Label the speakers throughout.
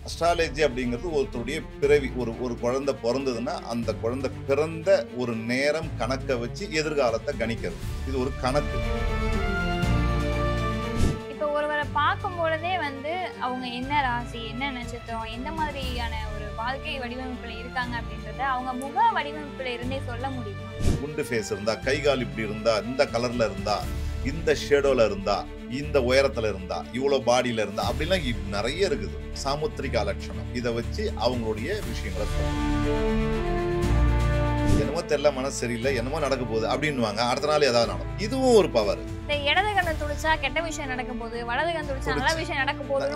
Speaker 1: Astrology அப்படிங்கிறது ஒருத்தருடைய பிறவி ஒரு குழந்தை பிறந்ததுன்னா அந்த குழந்தை பிறந்த ஒரு நேரம் கணக்கை வச்சு எதிர்காலத்தை கணிக்கிறது. இது ஒரு கணக்கு.
Speaker 2: இப்போ ஒருவரை பார்க்கும் பொழுதே அவங்க என்ன ராசி, என்ன நட்சத்திரம், எந்த மாதிரியான ஒரு வாழ்க்கை வடிவமைப்புல இருக்காங்க அப்படின்றத அவங்க முக வடிவமைப்புல இருந்தே சொல்ல முடியும்.
Speaker 1: குண்டு ஃபேஸ் இருந்தா, கை கால் இப்படி இருந்தா, இந்த கலர்ல இருந்தா, இந்த ஷேடோல இருந்தா, இந்த உயரத்துல இருந்தா, இவ்வளவு பாடியில இருந்தா, அப்படிலாம் நிறைய இருக்குது. சாமுத்திரிகா லட்சணம் இதை வச்சு அவங்களுடைய விஷயங்களை என்னமோ தெரியல, மனசு சரியில்லை, என்னமோ நடக்க போகுது அப்படின்னுவாங்க. அடுத்த நாள் ஏதாவது நடக்கும். இதுவும் ஒரு பவர்.
Speaker 2: இந்த இடது கண்ணை துடிச்சா கெட்ட விஷயம் நடக்கும் போது, வலது கண் துடிச்சா நல்ல விஷயம் நடக்க போகுது.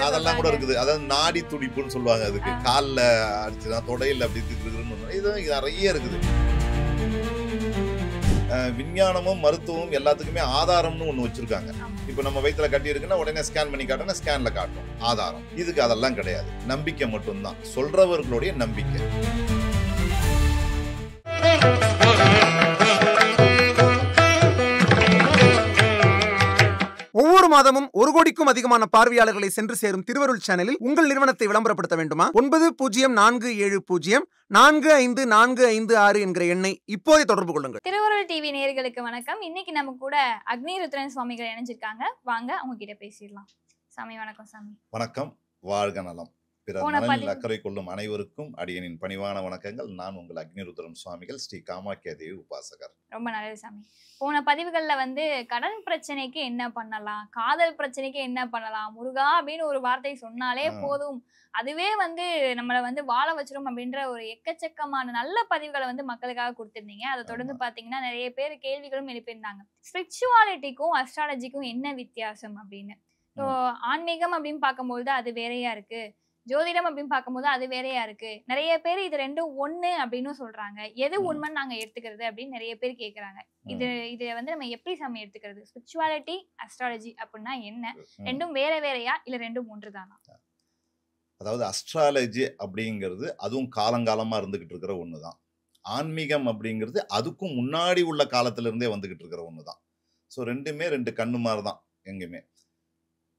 Speaker 1: அதெல்லாம் கூட இருக்குது. அதாவது நாடி துடிப்புன்னு சொல்லுவாங்க. அதுக்கு காலில் அடிச்சுனா தொடையில் அப்படி இருக்குன்னு இது நிறைய இருக்குது. விஞ்ஞானமும் மருத்துவமும் எல்லாத்துக்குமே ஆதாரம்னு ஒண்ணு வச்சிருக்காங்க. இப்ப நம்ம வயித்துல கட்டி இருக்குன்னா உடனே ஸ்கேன் பண்ணி காட்டணும், ஸ்கேன்ல காட்டும் ஆதாரம். இதுக்கு அதெல்லாம் கிடையாது. நம்பிக்கை மட்டும்தான், சொல்றவர்களுடைய நம்பிக்கை.
Speaker 3: ஒவ்வொரு மாதமும் 1 கோடிக்கும் அதிகமான பார்வையாளர்களை சென்று சேரும் திருவருள் சேனலில் உங்கள் நிறுவனத்தை விளம்பரப்படுத்த வேண்டுமா? 9047045456 என்கிற எண்ணை இப்போதே தொடர்பு கொள்ளுங்கள்.
Speaker 2: திருவருள் டிவி நேயர்களுக்கு வணக்கம். இன்னைக்கு நம்ம கூட அக்னிருத்ரன் சுவாமிகள் இணைஞ்சிருக்காங்க. வாங்க அவங்க கிட்ட பேசிடலாம். சாமி வணக்கம். சாமி வணக்கம்.
Speaker 1: வாழ்க நலம். பிறர் அக்கறை கொள்ளும் அனைவருக்கும் அடியனின் பணிவான வணக்கங்கள். நான் உங்கள் அக்னிருத்ரன் சுவாமிகள், ஸ்ரீ காமாக்கியா தேவி உபாசகர்.
Speaker 2: ரொம்ப நல்லது சாமி. போன பதிவுகள்ல கடன் பிரச்சனைக்கு என்ன பண்ணலாம், காதல் பிரச்சனைக்கு என்ன பண்ணலாம், முருகா அப்படின்னு ஒரு வார்த்தை சொன்னாலே போதும், அதுவே நம்மளை வாழ வச்சிரும் அப்படின்ற ஒரு எக்கச்சக்கமான நல்ல பதிவுகளை மக்களுக்காக கொடுத்திருந்தீங்க. அதை தொடர்ந்து பாத்தீங்கன்னா நிறைய பேர் கேள்விகளும் எழுப்பியிருந்தாங்க. ஸ்பிரிச்சுவாலிட்டிக்கும் அஸ்ட்ராலஜிக்கும் என்ன வித்தியாசம் அப்படின்னு. ஸோ ஆன்மீகம் அப்படின்னு பார்க்கும்போது அது வேறையா இருக்கு, ஜோதிடம் அப்படின்னு பார்க்கும்போது அது வேறையா இருக்கு. நிறைய பேர் இது ரெண்டும் ஒண்ணு அப்படின்னு சொல்றாங்க. எது உண்மைன்னு நாங்க எடுத்துக்கிறது அப்படின்னு நிறைய பேர் கேக்குறாங்க. இது நம்ம எப்படி சாமி எடுத்துக்கிறது? ஸ்பிரிச்சுவாலிட்டி, அஸ்ட்ராலஜி அப்படின்னா என்ன? ரெண்டும் வேற வேறையா இல்ல ரெண்டும் ஒன்றுதானா?
Speaker 1: அதாவது அஸ்ட்ராலஜி அப்படிங்கிறது அதுவும் காலங்காலமா இருந்துகிட்டு இருக்கிற ஒண்ணுதான். ஆன்மீகம் அப்படிங்கிறது அதுக்கும் முன்னாடி உள்ள காலத்துல இருந்தே வந்துகிட்டு இருக்கிற ஒண்ணுதான். ஸோ ரெண்டுமே ரெண்டு கண்ணு மாதிரிதான் எங்குமே.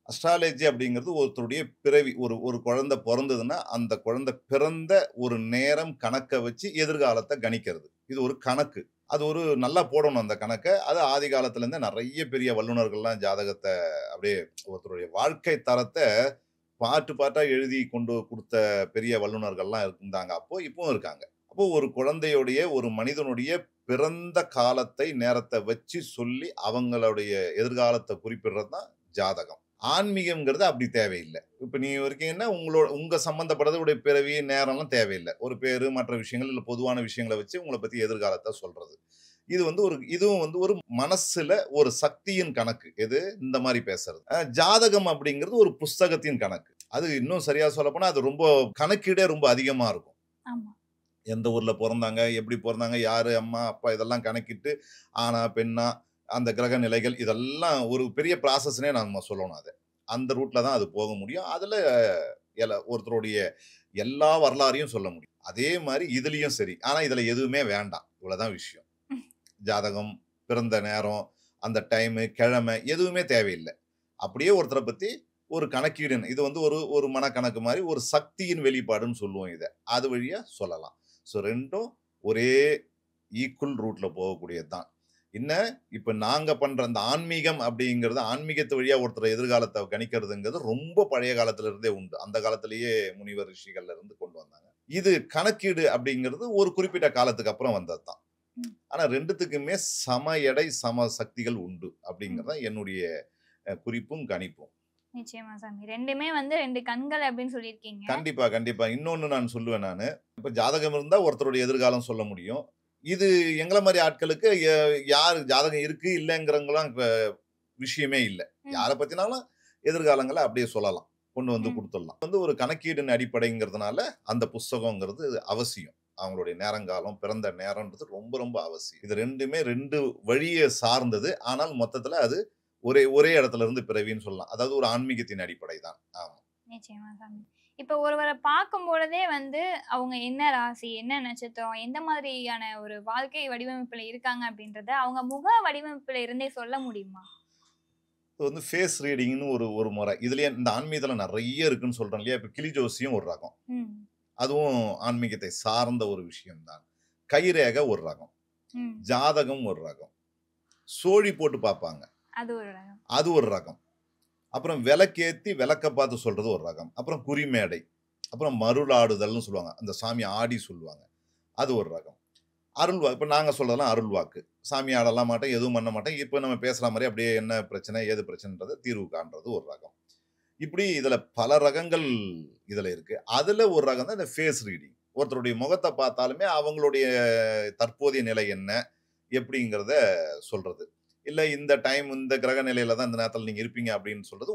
Speaker 1: அஸ்ட்ராலஜி அப்படிங்கிறது ஒருத்தருடைய பிறவி ஒரு குழந்தை பிறந்ததுன்னா அந்த குழந்தை பிறந்த ஒரு நேரம் கணக்கை வச்சு எதிர்காலத்தை கணிக்கிறது. இது ஒரு கணக்கு. அது ஒரு நல்லா போடணும் அந்த கணக்கை. அது ஆதி காலத்துல இருந்தே நிறைய பெரிய வல்லுநர்கள்லாம் ஜாதகத்தை அப்படியே ஒருத்தருடைய வாழ்க்கை தரத்தை பாட்டா எழுதி கொண்டு கொடுத்த பெரிய வல்லுநர்கள்லாம் இருந்தாங்க. இப்பவும் இருக்காங்க. அப்போ ஒரு குழந்தையுடைய ஒரு மனிதனுடைய பிறந்த காலத்தை நேரத்தை வச்சு சொல்லி அவங்களுடைய எதிர்காலத்தை குறிப்பிடுறது தான் ஜாதகம். ஆன்மீகம்ங்கிறது அப்படி தேவையில்லை. இப்ப நீ இருக்கீங்கன்னா உங்க சம்பந்தப்பட்டதுடைய பிறவி நேரம்லாம் தேவையில்லை. ஒரு பேரு மற்ற விஷயங்கள் இல்ல பொதுவான விஷயங்களை வச்சு உங்களை பத்தி எதிர்காலத்தை சொல்றது. இதுவும் ஒரு மனசுல ஒரு சக்தியின் கணக்கு. எது இந்த மாதிரி பேசுறது. ஜாதகம் அப்படிங்கிறது ஒரு புஸ்தகத்தின் கணக்கு. அது இன்னும் சரியா சொல்ல போனா அது ரொம்ப கணக்கீடே ரொம்ப அதிகமா இருக்கும். எந்த ஊர்ல பிறந்தாங்க, எப்படி பிறந்தாங்க, யாரு அம்மா அப்பா இதெல்லாம் கணக்கிட்டு ஆனா பெண்ணா அந்த கிரக நிலைகள் இதெல்லாம் ஒரு பெரிய ப்ராசஸ்னே நம்ம சொல்லணும். அது அந்த ரூட்ல தான் அது போக முடியும். அதுல ஒருத்தருடைய எல்லா வரலாறையும் சொல்ல முடியும். அதே மாதிரி இதுலயும் சரி. ஆனா இதுல எதுவுமே வேண்டாம். இவ்வளவுதான் விஷயம். ஜாதகம், பிறந்த நேரம், அந்த டைமு, கிழமை எதுவுமே தேவையில்லை. அப்படியே ஒருத்தரை பத்தி ஒரு கணக்கீடு. இது ஒரு மனக்கணக்கு மாதிரி ஒரு சக்தியின் வெளிப்பாடுன்னு சொல்லுவோம். இதை அது வழியா சொல்லலாம். ஸோ ரெண்டும் ஒரே ஈக்குவல் ரூட்ல போகக்கூடியது தான். இப்ப நாங்க பண்ற அந்த ஆன்மீகம் அப்படிங்கிறது, ஆன்மீகத்து வழியா ஒருத்தர் எதிர்காலத்தை கணிக்கிறதுங்கிறது ரொம்ப பழைய காலத்துல இருந்தே உண்டு. அந்த காலத்திலேயே முனிவர் ரிஷிகள்ல இருந்து கொண்டு வந்தாங்க. இது கணக்கீடு அப்படிங்கிறது ஒரு குறிப்பிட்ட காலத்துக்கு அப்புறம் வந்ததுதான். ஆனா ரெண்டுத்துக்குமே சம எடை சம சக்திகள் உண்டு அப்படிங்கறத என்னுடைய குறிப்பும் கணிப்பும்.
Speaker 2: நிச்சயமா சாமி. ரெண்டுமே ரெண்டு கண்கள் அப்படின்னு சொல்லியிருக்கீங்க.
Speaker 1: கண்டிப்பா. இன்னொன்னு நான் சொல்லுவேன். நானு இப்ப ஜாதகம் இருந்தா ஒருத்தருடைய எதிர்காலம் சொல்ல முடியும். இது எங்களை மாதிரி ஆட்களுக்கு யாரு ஜாதகம் இருக்கு இல்லைங்கிறவங்களாம் விஷயமே இல்லை. யாரை பத்தினாலும் எதிர்காலங்களை அப்படியே சொல்லலாம், கொண்டு கொடுத்துடலாம். ஒரு கணக்கீடின் அடிப்படைங்கிறதுனால அந்த புஸ்தகங்கிறது அவசியம். அவங்களுடைய நேரங்காலம், பிறந்த நேரம்ன்றது ரொம்ப ரொம்ப அவசியம். இது ரெண்டுமே ரெண்டு வழியை சார்ந்தது. ஆனால் மொத்தத்துல அது ஒரே இடத்துல இருந்து பிறவின்னு சொல்லலாம். அதாவது ஒரு ஆன்மீகத்தின் அடிப்படை தான். ஆமா,
Speaker 2: நிச்சயமா சாமி. இப்ப ஒருவரை பார்க்கும் பொழுதே அவங்க என்ன ராசி, என்ன நட்சத்திரம், எந்த மாதிரியான ஒரு வாழ்க்கை வடிவமைப்புல இருக்காங்க அப்படின்றத அவங்க முக வடிவமைப்புல இருந்தே சொல்ல முடியுமா?
Speaker 1: இது வந்து ஃபேஸ் ரீடிங்னு ஒரு ஒரு முறை. இதுலயே இந்த ஆன்மீகத்துல நெறைய இருக்குன்னு சொல்றேன் இல்லையா? இப்ப கிளி ஜோசியம் ஒரு ரகம்.
Speaker 2: ம்.
Speaker 1: அதுவும் ஆன்மீகத்தை சார்ந்த ஒரு விஷயம் தான். கைரேகை ஒரு ரகம்.
Speaker 2: ம்.
Speaker 1: ஜாதகம் ஒரு ரகம். சோழி போட்டு பார்ப்பாங்க.
Speaker 2: அது ஒரு ரகம்.
Speaker 1: அது ஒரு ரகம். அப்புறம் விளக்கேத்தி விளக்க பார்த்து சொல்றது ஒரு ரகம். அப்புறம் குறிமேடை. அப்புறம் மருளாடுதல்னு சொல்லுவாங்க. அந்த சாமி ஆடி சொல்லுவாங்க. அது ஒரு ரகம். அருள்வாக்கு. இப்ப நாங்க சொல்றதெல்லாம் அருள்வாக்கு. சாமி ஆடலாம் மாட்டேன், எதுவும் பண்ண மாட்டேன். இப்ப நம்ம பேசுற மாரி அப்படியே என்ன பிரச்சனை, ஏது பிரச்சனைன்றத தீர்வு காண்றது ஒரு ரகம். இப்படி இதுல பல ரகங்கள் இதுல இருக்கு. அதுல ஒரு ரகம் தான் இந்த ஃபேஸ் ரீடிங். ஒருத்தருடைய முகத்த பார்த்தாலுமே அவங்களுடைய தற்போதைய நிலை என்ன? எப்படிங்கிறத சொல்றது. இல்ல இந்த டைம் இந்த கிரக நிலையில தான் இந்த நேரத்துல நீங்க இருப்பீங்க அப்படின்னு சொல்றது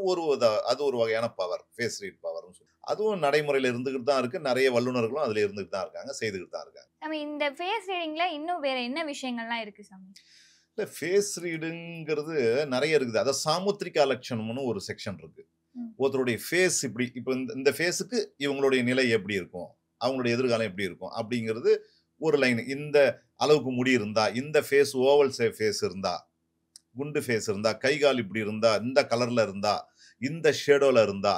Speaker 1: அது ஒரு வகையான பவர். ஃபேஸ் ரீட் பவர்ன்னு சொல்லுவோம். அதுவும் நடைமுறையில இருந்துகிட்டு தான் இருக்கு. நெறைய வல்லுனர்களும் அதுல இருந்துகிட்டு தான் இருக்காங்க. செய்துகிட்டு தான் இருக்காங்க.
Speaker 2: சாமி இந்த ஃபேஸ் ரீடிங்ல இன்னும் வேற என்ன விஷயங்கள்லாம் இருக்கு சாமி?
Speaker 1: இல்ல ஃபேஸ் ரீடுங்கிறது நெறைய இருக்குது. அதான் சாமுத்திரிகா லட்சணம்னு ஒரு செக்ஷன் இருக்கு.
Speaker 2: ம்.
Speaker 1: ஒருத்தருடைய ஃபேஸ் இப்படி இப்ப இந்த ஃபேஸுக்கு இவங்களுடைய நிலை எப்படி இருக்கும்? அவங்களுடைய எதிர்காலம் எப்படி இருக்கும்? அப்படிங்கிறது ஒரு லைன். இந்த அளவுக்கு முடி இருந்தா, இந்த ஃபேஸ் ஓவல் ஃபேஸ் இருந்தா, குண்டு ஃபேஸ் இருந்தா, கை கால் இப்படி இருந்தா, இந்த கலர்ல இருந்தா, இந்த ஷேடோல இருந்தா,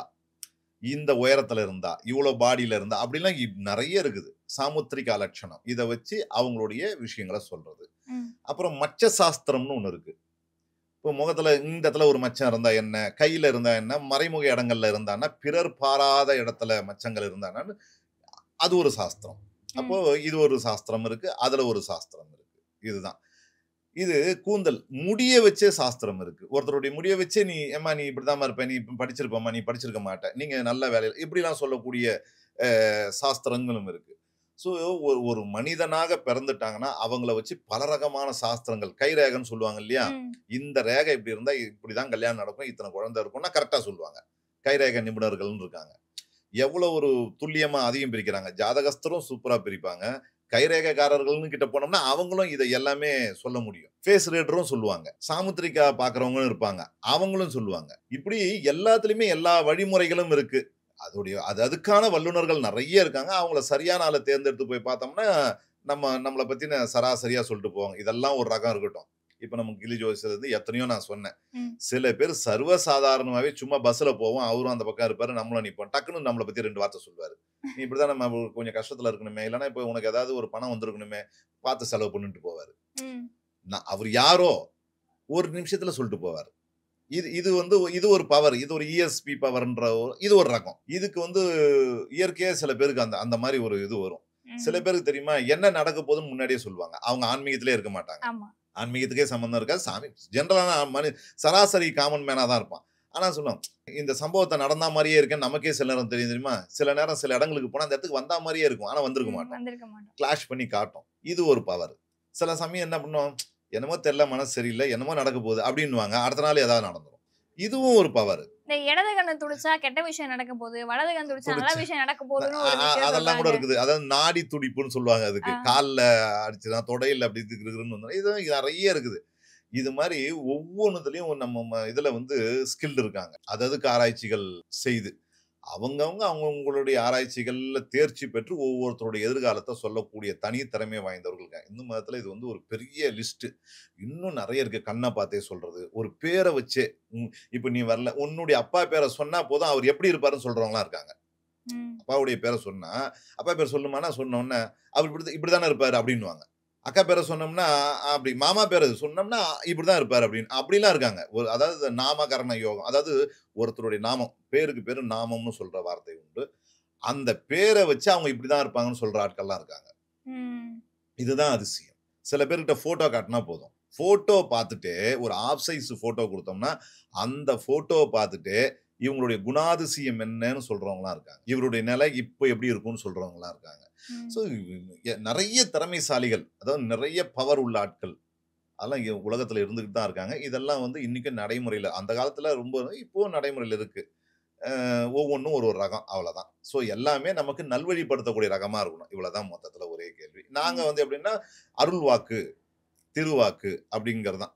Speaker 1: இந்த உயரத்துல இருந்தா, இவ்வளோ பாடியில இருந்தா, அப்படிலாம் நெறைய இருக்குது. சாமுத்திரிகா லட்சணம். இத வச்சு அவங்களுடைய விஷயங்கள சொல்றது.
Speaker 2: ம்.
Speaker 1: அப்புறம் மச்ச சாஸ்திரம்னு ஒண்ணு இருக்கு. இப்போ முகத்துல இந்த இடத்துல ஒரு மச்சம் இருந்தா என்ன? கையில இருந்தா என்ன? மறைமுக இடங்கள்ல இருந்தான்னா, பிறர் பாராத இடத்துல மச்சங்கள் இருந்தான்னு அது ஒரு சாஸ்திரம். அப்போ
Speaker 2: ம்.
Speaker 1: இது ஒரு சாஸ்திரம் இருக்கு. அதுல ஒரு சாஸ்திரம் இருக்கு. இதுதான். இது கூந்தல். முடிய வச்சே சாஸ்திரம் இருக்கு. ஒருத்தருடைய முடிய வச்சே ஏம்மா நீ இப்படிதாம்மா இருப்ப. நீ படிச்சிருப்பம்மா. நீ படிச்சிருக்க மாட்ட. நீங்க நல்ல வேலையில இப்படிலாம் சொல்லக்கூடிய சாஸ்திரங்களும் இருக்கு. ஸோ ஒரு மனிதனாக பிறந்துட்டாங்கன்னா, அவங்கள வச்சு பல ரகமான சாஸ்திரங்கள் கைரேகைன்னு சொல்லுவாங்க இல்லையா?
Speaker 2: ம். இந்த
Speaker 1: இந்த ரேகை இப்படி இருந்தா இப்படிதான் கல்யாணம் நடக்கும். இத்தனை குழந்தை இருக்கும்னா கரெக்ட்டா சொல்லுவாங்க. கைரேகை நிபுணர்கள்னு இருக்காங்க. எவ்வளோ ஒரு துல்லியமா அதையும் பிரிக்கிறாங்க. ஜாதகஸ்தரும் சூப்பரா பிரிப்பாங்க. கைரேகைக்காரர்கள்னு கிட்ட போனோம்னா, அவங்களும் இத எல்லாமே சொல்ல முடியும். ஃபேஸ் ரீடரும் சொல்லுவாங்க. சாமுத்திரிகா பார்க்கிறவங்களும் இருப்பாங்க. அவங்களும் சொல்லுவாங்க. இப்படி எல்லாத்துலயுமே எல்லா வழிமுறைகளும் இருக்கு. அதுக்கான வல்லுனர்கள் நெறைய இருக்காங்க. அவங்கள சரியான ஆள தேர்ந்தெடுத்து போய் பார்த்தோம்னா, நம்மள பத்தின சராசரியா சொல்லிட்டு போவாங்க. இதெல்லாம் ஒரு ரகம் இருக்கட்டும். இப்ப நம்ம கிளி ஜோசியர் எத்தனையோ நான் சொன்னேன்.
Speaker 2: ம்.
Speaker 1: சில பேர் சர்வ சாதாரணமாவே சும்மா பஸ்ல போவோம். அவரும் அந்த பக்கம் இருப்பாரு. நம்மளும் நிப்போம். டக்குன்னு நம்மள பத்தி 2 வார்த்தை சொல்லுவாரு. "நீ இப்படிதான் நம்ம கொஞ்சம் கஷ்டத்துல இருக்கணுமே, இல்லன்னா இப்ப உனக்கு ஏதாவது ஒரு பணம் வந்திருக்கணுமே, பார்த்து செலவு பண்ணுன்ட்டு போவாரு."
Speaker 2: ம்.
Speaker 1: அவரு யாரோ ஒரு நிமிஷத்துல சொல்லிட்டு போவாரு. இது ஒரு பவர். இது ஒரு இஎஸ்பி பவர்ன்ற இது ஒரு ரகம். இதுக்கு இயற்கையா சில பேருக்கு அந்த அந்த மாரி ஒரு இது வரும். சில
Speaker 2: ம்.
Speaker 1: பேருக்கு தெரியுமா, என்ன நடக்க போதுன்னு முன்னாடியே சொல்லுவாங்க. அவங்க ஆன்மீகத்திலே இருக்க மாட்டாங்க.
Speaker 2: ஆமா.
Speaker 1: ஆன்மீகத்துக்கே சம்மந்தம் இருக்காது. ஜெனரலான சராசரி காமன் மேனா தான் இருப்பான். ஆனா சொல்லுவான், இந்த சம்பவத்த நடந்தா மாரியே இருக்கேன்னு நமக்கே சில நேரம் தெரியும் தெரியுமா? சில நேரம் சில இடங்களுக்கு போனா அந்த இடத்துக்கு வந்தா மாரியே இருக்கும். ஆனா வந்திருக்க
Speaker 2: ம்.
Speaker 1: மாட்டோம்.
Speaker 2: வந்திருக்க மாட்டோம்.
Speaker 1: கிளாஷ் பண்ணி காட்டும். இது ஒரு பவர். சில சமயம் என்ன பண்ணுவோம், என்னமோ தெரியல மனசு சரியில்ல, என்னமோ நடக்க போகுது அப்டின்னுவாங்க. அடுத்த நாள் ஏதாவது நடந்துரும். இதுவும் ஒரு பவர்.
Speaker 2: இந்த இடது கண்ணு துடிச்சா கெட்ட விஷயம் நடக்க போகுது. வலது கண்ணு துடிச்சா நல்ல
Speaker 1: துடிச்சு
Speaker 2: விஷயம் நடக்க போகுதுன்னு ஒரு விஷயம்
Speaker 1: அதெல்லாம் கூட
Speaker 2: சொல்றாங்க.
Speaker 1: இருக்குது. அதாவது நாடி துடிப்புன்னு சொல்லுவாங்க அதுக்கு.
Speaker 2: ஆ.
Speaker 1: கால்ல அடிச்சுனா, தொடையில அப்டி கிறுகிறுன்னு வந்துரும். இது நெறைய இருக்குது. இது மாரி ஒவ்வொன்னுத்துலயும் நம்ம இதுல ஸ்கில்டு இருக்காங்க. அதுக்கு ஆராய்ச்சிகள் செய்து, அவங்களுடைய ஆராய்ச்சிகள்ல தேர்ச்சி பெற்று ஒவ்வொருத்தருடைய எதிர்காலத்த சொல்லக்கூடிய தனி திறமை வாய்ந்தவர்கள் இருக்காங்க. இந்து மதத்துல இது ஒரு பெரிய லிஸ்ட். இன்னும் நெறைய இருக்கு. கண்ண பார்த்தே சொல்றது. ஒரு பேர வச்சே இப்ப நீ வரல. உன்னுடைய அப்பா பேர சொன்னா போதும், அவர் எப்படி இருப்பாருன்னு சொல்றவங்கலாம் இருக்காங்க.
Speaker 2: ம்.
Speaker 1: அப்பாவுடைய பேர சொன்னா, அப்பா பேர் சொல்லுமான்னா, சொன்ன உடனே, அவர் இப்படித்தானே இருப்பாரு அப்படின்னுவாங்க. அக்கா பேர சொன்னோம்னா, அப்படி மாமா பேர சொன்னோம்னா, இப்படிதான் இருப்பாரு அப்படின்னு. அப்படிலாம் இருக்காங்க. அதாவது நாமகரண யோகம். அதாவது ஒருத்தருடைய நாமம், பேருக்கு பேரு நாமம்னு சொல்ற வார்த்தை உண்டு. அந்த பேர வச்சு அவங்க இப்படிதான் இருப்பாங்கன்னு சொல்ற ஆட்கள்லாம் இருக்காங்க.
Speaker 2: ம்.
Speaker 1: இதுதான் அதிசயம். சில பேர்கிட்ட ஃபோட்டோ காட்டுனா போதும். ஃபோட்டோ பார்த்துட்டு, ஒரு ஹால்ஃப் சைஸ் ஃபோட்டோ குடுத்தோம்னா, அந்த ஃபோட்டோவ பார்த்துட்டு, இவங்களுடைய குணாதிசயம் என்னன்னு சொல்றவங்கலாம் இருக்காங்க. இவருடைய நிலை இப்ப எப்படி இருக்கும்னு சொல்றவங்கலாம் இருக்காங்க. ஸோ
Speaker 2: ம்.
Speaker 1: நெறைய திறமைசாலிகள், அதாவது நெறைய பவர் உள்ள ஆட்கள். அதெல்லாம் உலகத்துல இருந்துகிட்டு தான் இருக்காங்க. இதெல்லாம் இன்னைக்கும் நடைமுறையில அந்த காலத்துல ரொம்ப இப்பவும் நடைமுறையில இருக்கு. ஒவ்வொன்னும் ஒரு ஒரு ரகம் அவ்வளதான். ஸோ எல்லாமே நமக்கு நல்வழிப்படுத்தக்கூடிய ரகமா இருக்கணும். இவ்வளவுதான் மொத்தத்துல ஒரே கேள்வி. நாங்க
Speaker 2: ம்.
Speaker 1: எப்படின்னா, அருள்வாக்கு, திருவாக்கு அப்படிங்கிறது தான்.